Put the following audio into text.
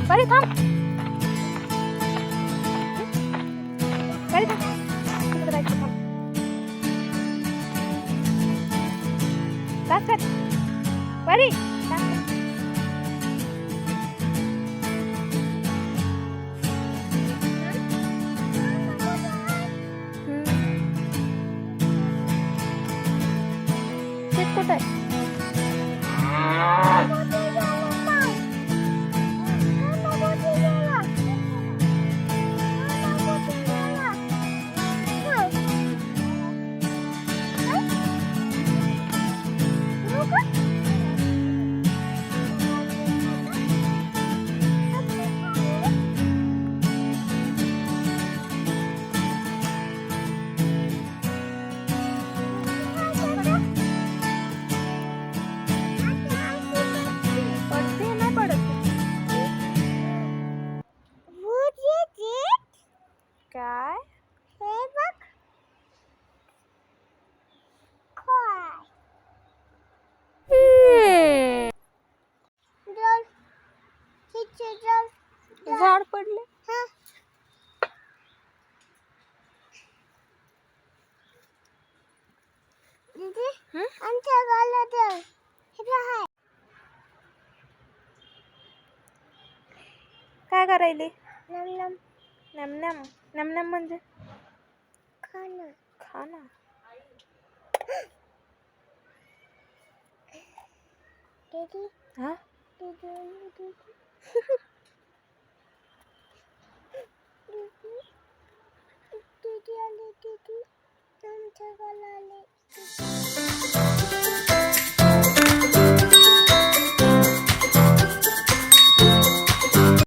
परी थांब. परी थांब. तिकडे जायचं थांब. डास कर. परी डास कर. तेच कुठं आहे? काय? हे बघ. झाड पडले. आमच्या गावात काय करायले? नम नम नम नम म्हणजे खाना. खाना. दीदी. हा दीदी. दीदी आली. दीदी आमच्या गावाला आली.